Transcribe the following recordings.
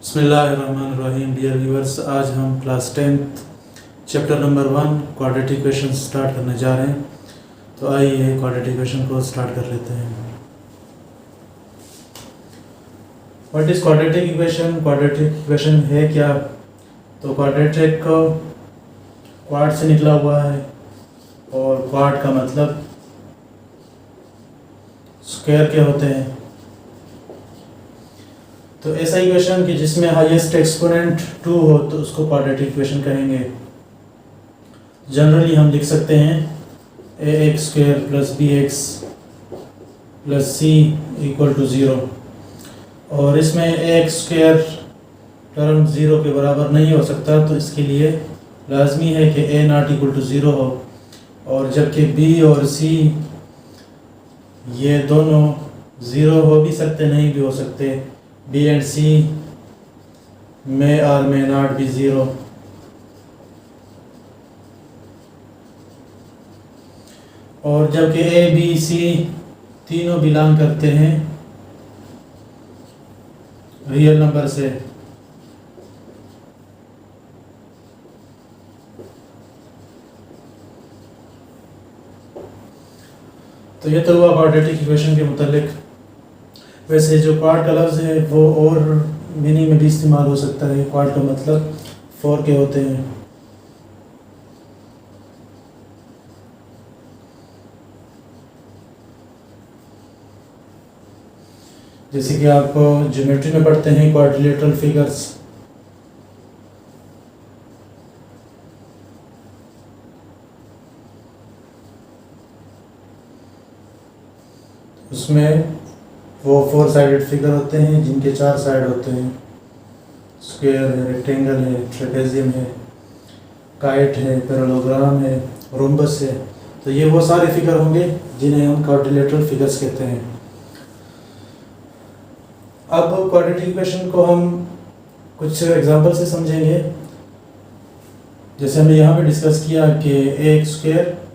बिस्मिल्लाहिर्रहमानिर्रहीम। Dear viewers, आज हम class 10th chapter number 1 quadratic equation start करने जा रहे हैं। तो आइए क्वाड्रेटिक इक्वेशन को स्टार्ट कर लेते हैं। What is quadratic equation? Quadratic equation है क्या? तो क्वाड्रेटिक क्वाड से निकला हुआ है और क्वाड का मतलब स्क्वायर के होते हैं। तो ऐसा इक्वेशन कि जिसमें हाईएस्ट एक्सपोनेंट 2 हो तो उसको क्वाड्रेटिक इक्वेशन कहेंगे। जनरली हम लिख सकते हैं ax² + bx + c = 0, और इसमें ax² टर्म 0 के बराबर नहीं हो सकता, तो इसके लिए लाजमी है कि a ≠ 0 हो, और जबकि b और c ये दोनों 0 हो भी सकते नहीं भी हो सकते। B and C may not be 0। और जबकि A, B, C तीनों बिलोंग करते हैं रियल नंबर से, तो ये तो हुआ क्वाड्रेटिक इक्वेशन के मुतालिक। वैसे जो क्वाड का लफ्ज़ है वो और मीनिंग में भी इस्तेमाल हो सकता है। क्वाड का मतलब 4 के होते हैं। जैसे कि आप ज्योमेट्री में पढ़ते हैं क्वाड्रिलेटरल फिगर्स, उसमें वो 4 साइडेड फिगर होते हैं जिनके 4 साइड होते हैं। स्क्वायर है, रेक्टेंगल है, ट्रेपेजियम है, काइट है, पैरेललोग्राम है, रोम्बस है। तो ये वो सारे फिगर होंगे जिन्हें हम क्वाड्रिलेटरल फिगर्स कहते हैं। अब क्वाड्रेटिक इक्वेशन को हम कुछ एग्जांपल से समझेंगे। जैसे हमने यहाँ पे डिस्कस किया कि ax²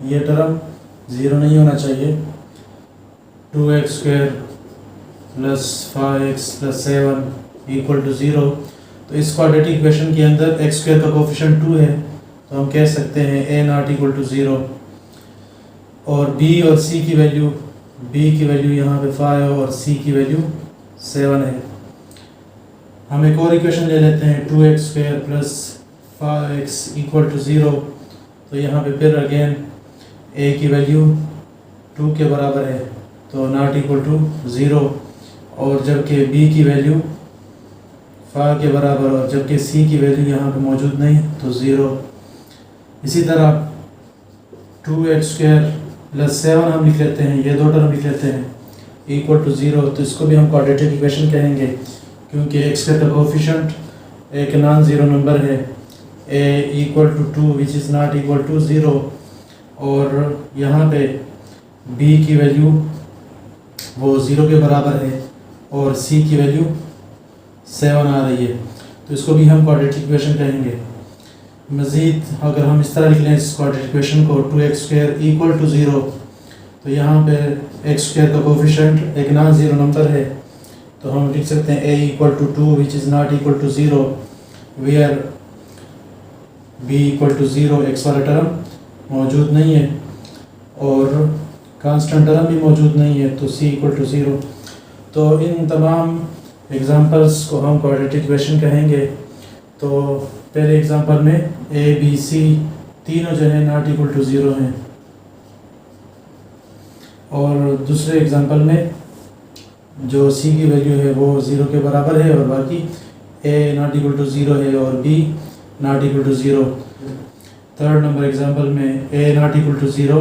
ये टर्म 0 नहीं होना चाहिए, 2x² + 5x + 7 = 0। तो इस क्वाड्रेटिक इक्वेशन के अंदर x² का कोफिशिएंट 2 है, तो हम कह सकते हैं a ≠ 0। और b और c की वैल्यू, b की वैल्यू यहाँ पे 5 और c की वैल्यू 7 है। हम एक और इक्वेशन ले लेते हैं 2x² + 5x = 0। तो यहाँ पे फिर अगेन a की वैल्यू 2 के बराबर है, तो ≠ 0, और जबकि b की वैल्यू 5 के बराबर, और जबकि c की वैल्यू यहाँ पे मौजूद नहीं तो 0। इसी तरह 2x² + 7 हम लिख लेते हैं, ये दो टर्म लिख लेते हैं = 0। तो इसको भी हम क्वाड्रेटिक इक्वेशन कहेंगे, क्योंकि x² का कोफिशिएंट एक नॉन ज़ीरो नंबर है, a = 2 which is not equal to 0, और यहाँ पे b की वैल्यू वो 0 के बराबर है और c की वैल्यू 7 आ रही है। तो इसको भी हम क्वाड्रेटिक इक्वेशन कहेंगे। मज़ीद अगर हम इस तरह लिख लें इस क्वाड्रेटिक इक्वेशन को 2x² = 0, तो यहाँ पे x² का कोफिशिएंट एक नॉन ज़ीरो नंबर है, तो हम लिख सकते हैं a = 2 which is not equal to 0, where b = 0, x वाला टर्म मौजूद नहीं है और कांस्टेंट टर्म भी मौजूद नहीं है, तो c = 0। तो इन तमाम एग्जांपल्स को हम क्वाड्रेटिक इक्वेशन कहेंगे। तो पहले एग्जांपल में a, b, c तीनों जो है ≠ 0 हैं, और दूसरे एग्जांपल में जो c की वैल्यू है वो 0 के बराबर है, और बाकी a ≠ 0 है और b ≠ 0। थर्ड नंबर एग्जांपल में a ≠ 0,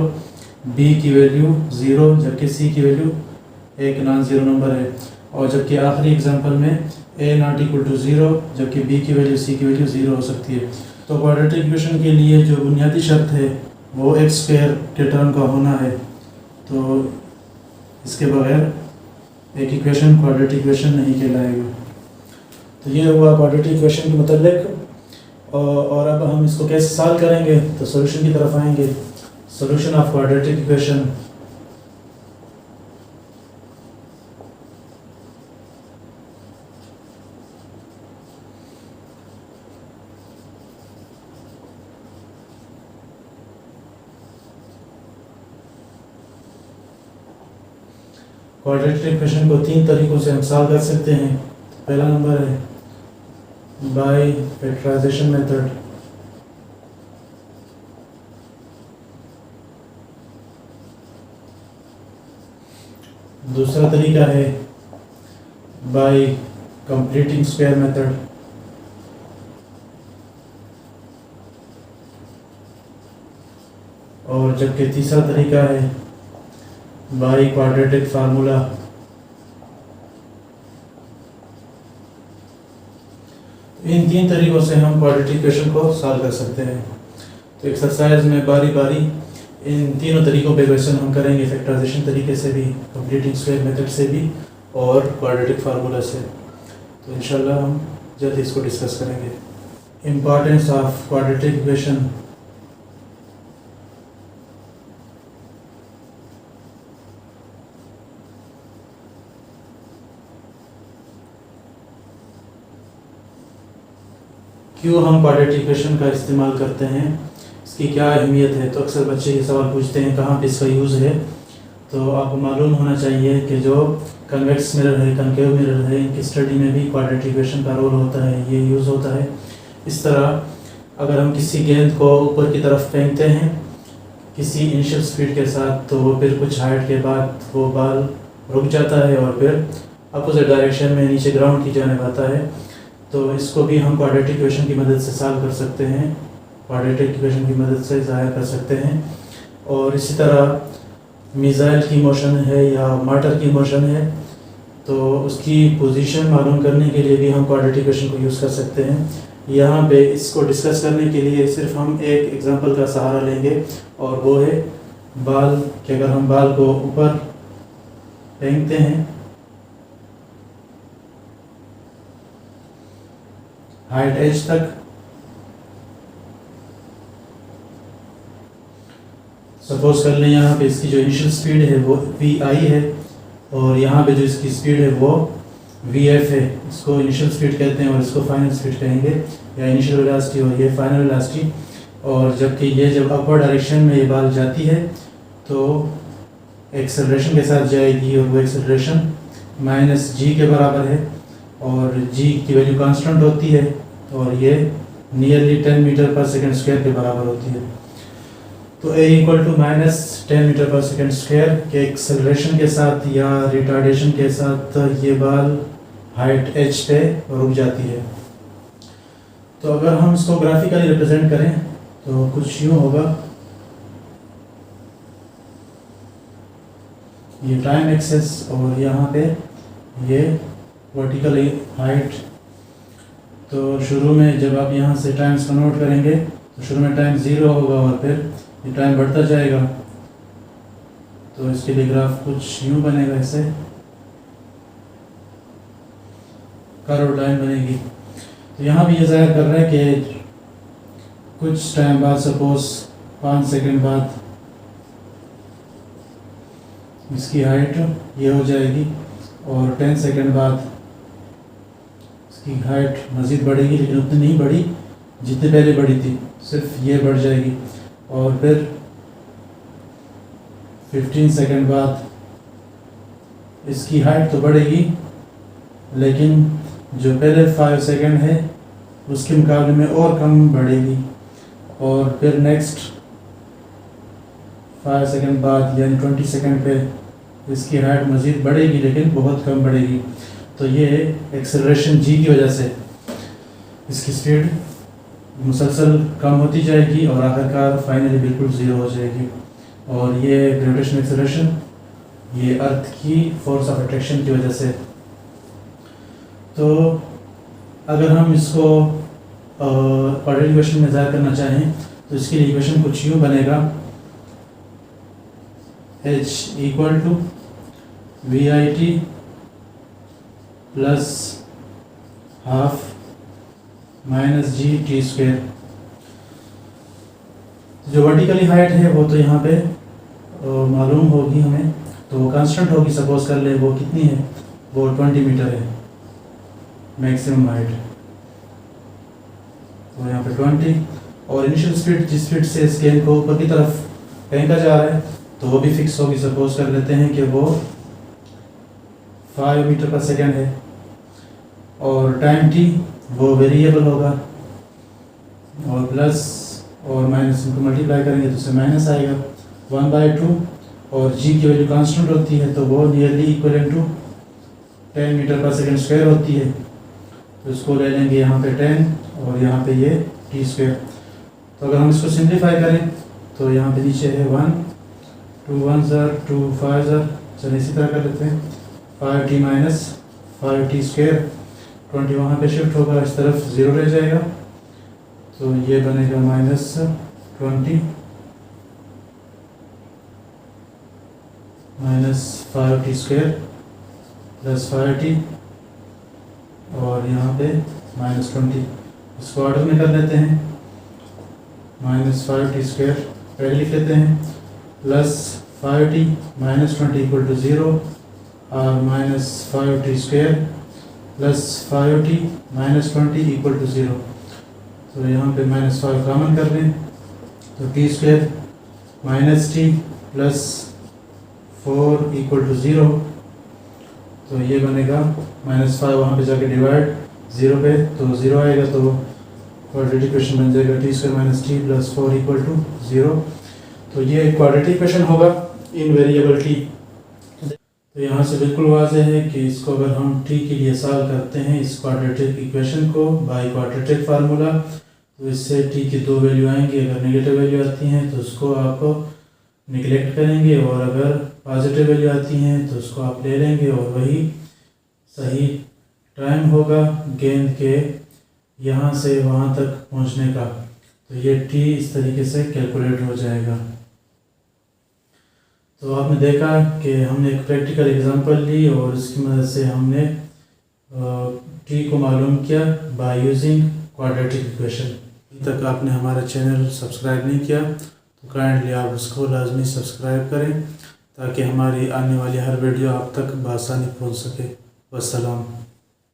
b की वैल्यू 0, जबकि c की वैल्यू एक नॉन ज़ीरो नंबर है, और जबकि आखिरी एग्जांपल में a ≠ 0, जबकि b की वैल्यू c की वैल्यू 0 हो सकती है। तो क्वाड्रेटिक इक्वेशन के लिए जो बुनियादी शर्त है वो x² के टर्म का होना है, तो इसके बगैर एक इक्वेशन क्वाड्रेटिक इक्वेशन नहीं कहलाएगा। तो ये हुआ क्वाड्रेटिक इक्वेशन के मतलब। और अब हम इसको कैसे सॉल्व करेंगे, तो सॉल्यूशन की तरफ आएंगे। Solution of quadratic equation. Quadratic equation को 3 तरीकों से हम सॉल्व कर सकते हैं। पहला नंबर है बाय फैक्टराइजेशन मेथड, दूसरा तरीका है बाय कंप्लीटिंग स्क्वायर मेथड, और जबकि तीसरा तरीका है बाय क्वाड्रेटिक फार्मूला। इन 3 तरीकों से हम क्वाड्रेटिक इक्वेशन को सॉल्व कर सकते हैं। तो एक्सरसाइज में बारी बारी इन तीनों तरीकों पे क्वेश्चन हम करेंगे, फैक्टराइजेशन तरीके से भी, कंप्लीटिंग स्क्वायर मेथड से भी और क्वाड्रेटिक फार्मूला से। तो इंशाल्लाह हम जल्द इसको डिस्कस करेंगे। Importance of quadratic equation. क्यों हम क्वाड्रेटिक इक्वेशन का इस्तेमाल करते हैं, इसकी क्या अहमियत है। तो अक्सर बच्चे ये सवाल पूछते हैं कहाँ पे इसका यूज़ है। तो आपको मालूम होना चाहिए कि जो कन्वेक्स मिरर है, कनकेव मिरर है, इनकी स्टडी में भी क्वाड्रेटिक इक्वेशन का रोल होता है, ये यूज़ होता है। इस तरह अगर हम किसी गेंद को ऊपर की तरफ फेंकते हैं किसी इनिशियल स्पीड के साथ, तो वो फिर कुछ हाइट के बाद वो बॉल रुक जाता है और फिर अपोजिट डायरेक्शन में नीचे ग्राउंड की जाने आता है। तो इसको भी हम क्वाड्रेटिक इक्वेशन की मदद से सॉल्व कर सकते हैं, क्वाड्रेटिक इक्वेशन की मदद से ज़ाहिर कर सकते हैं। और इसी तरह मिसाइल की मोशन है या मोटर की मोशन है, तो उसकी पोजीशन मालूम करने के लिए भी हम क्वाड्रेटिक इक्वेशन को यूज़ कर सकते हैं। यहाँ पे इसको डिस्कस करने के लिए सिर्फ हम एक एग्जांपल का सहारा लेंगे, और वो है बॉल कि अगर हम बॉल को ऊपर फेंकते हैं हाइट एज तक, सपोज कर लें यहाँ पे इसकी जो इनिशियल स्पीड है वो vi है, और यहाँ पे जो इसकी स्पीड है वो vf है। इसको इनिशियल स्पीड कहते हैं और इसको फाइनल स्पीड कहेंगे, या इनिशियल वेलोसिटी और ये फाइनल वेलोसिटी। और जबकि ये जब अपवर्ड डायरेक्शन में ये बॉल जाती है तो एक्सेलरेशन के साथ जाएगी, और वो एक्सेलरेशन -g के बराबर है, और g की वैल्यू कांस्टेंट होती है, और ये नियरली 10 मीटर पर सेकेंड स्क्वायर के बराबर होती है। तो a = -10 मीटर पर सेकेंड स्क्वायर के एक्सेलरेशन के साथ या रिटार्डेशन के साथ ये बॉल हाइट h पे रुक जाती है। तो अगर हम इसको ग्राफिकली रिप्रेजेंट करें तो कुछ यूँ होगा, ये टाइम एक्सेस और यहाँ पे ये वर्टिकल हाइट। तो शुरू में जब आप यहाँ से टाइम्स कन्वर्ट करेंगे तो शुरू में टाइम 0 होगा और फिर ये टाइम बढ़ता जाएगा। तो इसके लिए ग्राफ कुछ यूँ बनेगा, ऐसे कर्व लाइन बनेगी। तो यहाँ भी ये ज़ाहिर कर रहा है कि कुछ टाइम बाद, सपोज 5 सेकंड बाद, इसकी हाइट ये हो जाएगी, और 10 सेकंड बाद इसकी हाइट मज़ीद बढ़ेगी, लेकिन उतनी नहीं बढ़ी जितनी पहले बढ़ी थी, सिर्फ ये बढ़ जाएगी। और फिर 15 सेकंड बाद इसकी हाइट तो बढ़ेगी, लेकिन जो पहले 5 सेकंड है उसके मुकाबले में और कम बढ़ेगी। और फिर नेक्स्ट 5 सेकंड बाद यानी 20 सेकंड पे इसकी हाइट मज़ीद बढ़ेगी, लेकिन बहुत कम बढ़ेगी। तो ये एक्सेलरेशन g की वजह से इसकी स्पीड मुसलसल कम होती जाएगी और आखिरकार फाइनली बिल्कुल 0 हो जाएगी। और ये ग्रेविटेशनल एक्सेलरेशन ये अर्थ की फोर्स ऑफ अट्रैक्शन की वजह से। तो अगर हम इसको क्वाड्रेटिक इक्वेशन में ज़ाहिर करना चाहें तो इसके लिए इक्वेशन कुछ यूँ बनेगा, h = vit plus half -g_t²। जो वर्टिकली हाइट है वो तो यहाँ पे मालूम होगी हमें, तो वो कांस्टेंट होगी। सपोज कर ले वो कितनी है, वो 20 मीटर है मैक्सिमम हाइट, तो यहाँ पे 20। और इनिशियल स्पीड जिस स्पीड से इस गेंद को ऊपर की तरफ फेंका जा रहा है तो वो भी फिक्स होगी। सपोज कर लेते हैं कि वो 5 मीटर पर सेकेंड है, और टाइम t वो वेरिएबल होगा, और प्लस और माइनस इनको मल्टीप्लाई करेंगे तो उससे माइनस आएगा 1/2, और g की वैल्यू कांस्टेंट होती है तो वो नियरली इक्वल टू 10 मीटर पर सेकेंड स्क्वायर होती है। तो इसको ले लेंगे यहाँ पे 10 और यहाँ पे ये t स्क्वायर। तो अगर हम इसको सिंप्लीफाई करें तो यहाँ पे नीचे है 1 2 1 2 5 चलिए इसी तरह कर लेते हैं 5t माइनस 5t स्क्वायर, 20 वहाँ पे शिफ्ट होगा, इस तरफ 0 रह जाएगा, तो ये बनेगा -20 minus 5t square plus 5t, और यहाँ पे -20। इसको ऑर्डर में कर लेते हैं, -5t स्क्वायर पहले लिख लेते हैं, plus 5t minus 20 equal to 0, और -5t square plus 5t minus 20 equal to 0। तो यहाँ पे -5 कॉमन कर लें तो t square minus T plus 4 equal to 0, तो ये बनेगा -5 वहाँ पे जाके डिवाइड 0 पे तो 0 आएगा, तो क्वाड्रेटिक इक्वेशन बन जाएगा t square minus T plus 4 equal to 0। तो ये क्वाड्रेटिक इक्वेशन होगा इन वेरिएबल t। तो यहाँ से बिल्कुल वाज़ेह है कि इसको अगर हम t के लिए सॉल्व करते हैं इस क्वाड्रेटिक इक्वेशन को बाय क्वाड्रेटिक फार्मूला, तो इससे t की 2 वैल्यू आएंगी। अगर नेगेटिव वैल्यू आती हैं तो उसको आप निगलेक्ट करेंगे, और अगर पॉजिटिव वैल्यू आती हैं तो उसको आप ले लेंगे, और वही सही टाइम होगा गेंद के यहाँ से वहाँ तक पहुँचने का। तो ये t इस तरीके से कैलकुलेट हो जाएगा। तो आपने देखा कि हमने एक प्रैक्टिकल एग्जांपल ली और इसकी मदद से हमने t को मालूम किया बाय यूजिंग क्वाड्रेटिक इक्वेशन। अभी तक आपने हमारा चैनल सब्सक्राइब नहीं किया तो काइंडली आप उसको लाजमी सब्सक्राइब करें ताकि हमारी आने वाली हर वीडियो आप तक बआसानी पहुंच सके। वस्सलाम।